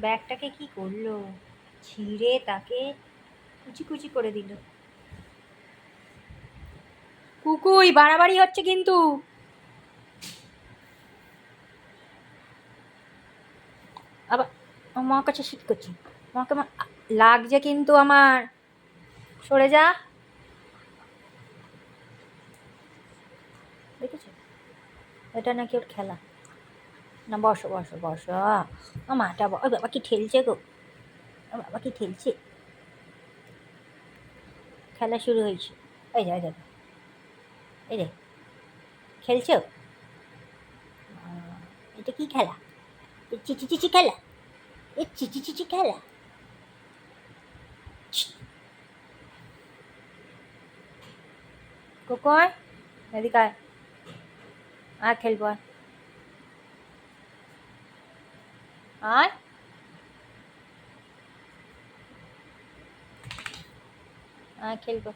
ব্যাগটাকে কি করলো, ছিঁড়ে তাকে কুচি কুচি করে দিল। কুকুই বাড়াবাড়ি হচ্ছে কিন্তু। আবার আমার কাছে শিট করছি, আমাকে লাগছে কিন্তু আমার। সরে যা। দেখেছো, এটা নাকি ওর খেলা। না বসো বসো বসো, মাটা ওই বাবা কি ঠেলছে গো, বাবা কি ঠেলছে। খেলা শুরু হয়েছে। এই যা দেখো, এই রে খেলছো। এটা কি খেলা, চিচি চিচি খেলা, এ চিচি চিচি খেলা। কোকয় এদিকে আয়, আর খেলবো আয়, আর খেলবো।